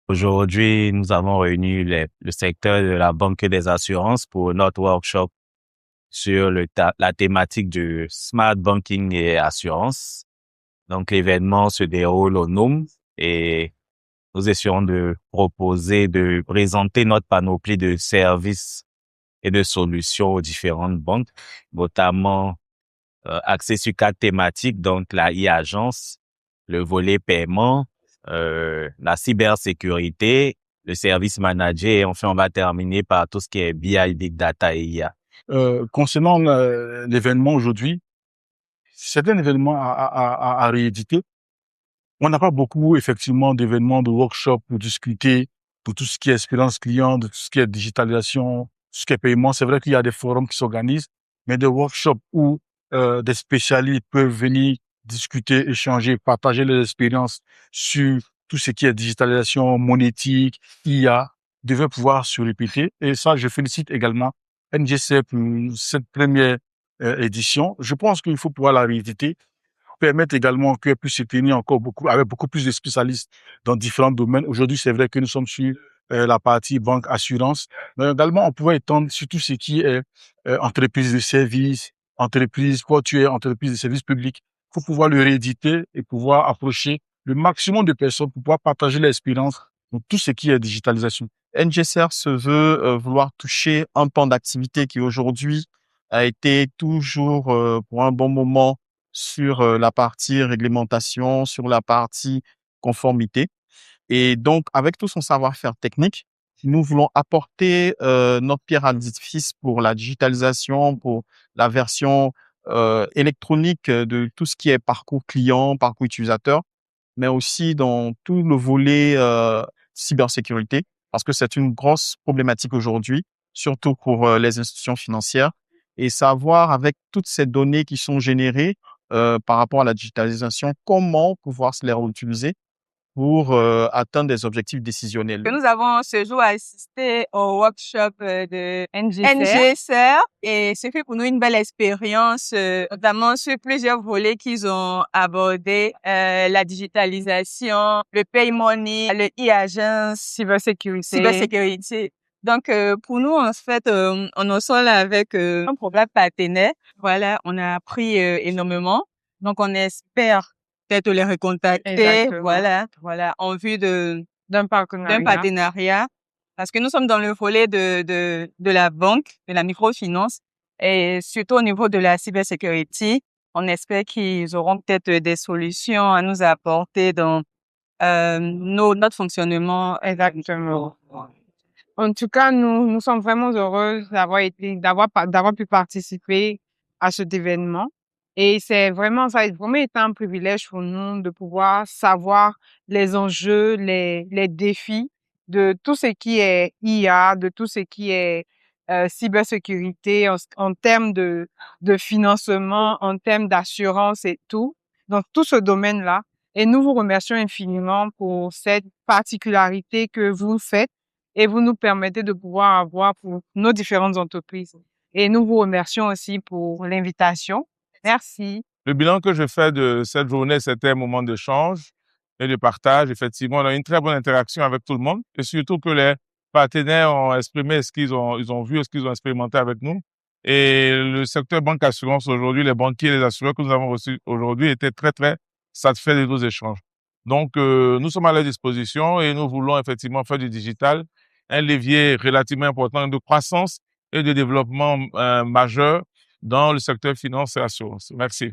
Aujourd'hui, nous avons réuni le secteur de la banque et des assurances pour notre workshop sur la thématique du smart banking et assurance. Donc, l'événement se déroule au NUM et nous essayons de présenter notre panoplie de services et de solutions aux différentes banques, notamment axées sur 4 thématiques, donc la e-agence, le volet paiement, la cybersécurité, le service manager et enfin on va terminer par tout ce qui est BI, Big Data et IA. Concernant l'événement aujourd'hui, c'est un événement à rééditer. On n'a pas beaucoup, effectivement, d'événements, de workshops pour discuter de tout ce qui est expérience client, de tout ce qui est digitalisation, tout ce qui est paiement. C'est vrai qu'il y a des forums qui s'organisent, mais des workshops où des spécialistes peuvent venir discuter, échanger, partager leurs expériences sur tout ce qui est digitalisation, monétique, IA, devaient pouvoir se répéter. Et ça, je félicite également NGC pour cette première édition. Je pense qu'il faut pouvoir la rééditer, permettre également qu'elle puisse se tenir encore avec beaucoup plus de spécialistes dans différents domaines. Aujourd'hui, c'est vrai que nous sommes sur la partie banque assurance, mais également on pourrait étendre sur tout ce qui est entreprise de services, entreprise portuaire, entreprise de services publics. Il faut pouvoir le rééditer et pouvoir approcher le maximum de personnes pour pouvoir partager l'expérience dans tout ce qui est digitalisation. NGCR se veut vouloir toucher un pan d'activité qui aujourd'hui a été toujours pour un bon moment sur la partie réglementation, sur la partie conformité. Et donc, avec tout son savoir-faire technique, nous voulons apporter notre pierre à l'édifice pour la digitalisation, pour la version électronique de tout ce qui est parcours client, parcours utilisateur, mais aussi dans tout le volet cybersécurité, parce que c'est une grosse problématique aujourd'hui, surtout pour les institutions financières. Et savoir, avec toutes ces données qui sont générées par rapport à la digitalisation, comment pouvoir se les réutiliser pour atteindre des objectifs décisionnels. Nous avons ce jour assisté au workshop de NGCR et ce fait pour nous une belle expérience, notamment sur plusieurs volets qu'ils ont abordés, la digitalisation, le pay money, le e-agence, cybersécurité. Donc, pour nous, en fait, on en sort là avec un programme partenaire. Voilà, on a appris énormément. Donc, on espère peut-être les recontacter, voilà, en vue d'un partenariat. Parce que nous sommes dans le volet de la banque, de la microfinance, et surtout au niveau de la cybersécurité. On espère qu'ils auront peut-être des solutions à nous apporter dans notre fonctionnement. Exactement. En tout cas, nous sommes vraiment heureux d'avoir pu participer à cet événement. Et ça a vraiment été un privilège pour nous de pouvoir savoir les enjeux, les défis de tout ce qui est IA, de tout ce qui est cybersécurité en termes de financement, en termes d'assurance et tout. Donc, tout ce domaine-là. Et nous vous remercions infiniment pour cette particularité que vous faites et vous nous permettez de pouvoir avoir pour nos différentes entreprises. Et nous vous remercions aussi pour l'invitation. Merci. Le bilan que je fais de cette journée, c'était un moment d'échange et de partage. Effectivement, on a eu une très bonne interaction avec tout le monde et surtout que les partenaires ont exprimé ce qu'ils ont vu, ce qu'ils ont expérimenté avec nous. Et le secteur banque assurance aujourd'hui, les banquiers et les assureurs que nous avons reçus aujourd'hui étaient très, très satisfaits de nos échanges. Donc, nous sommes à leur disposition et nous voulons effectivement faire du digital un levier relativement important de croissance et de développement majeur dans le secteur finance et assurance. Merci.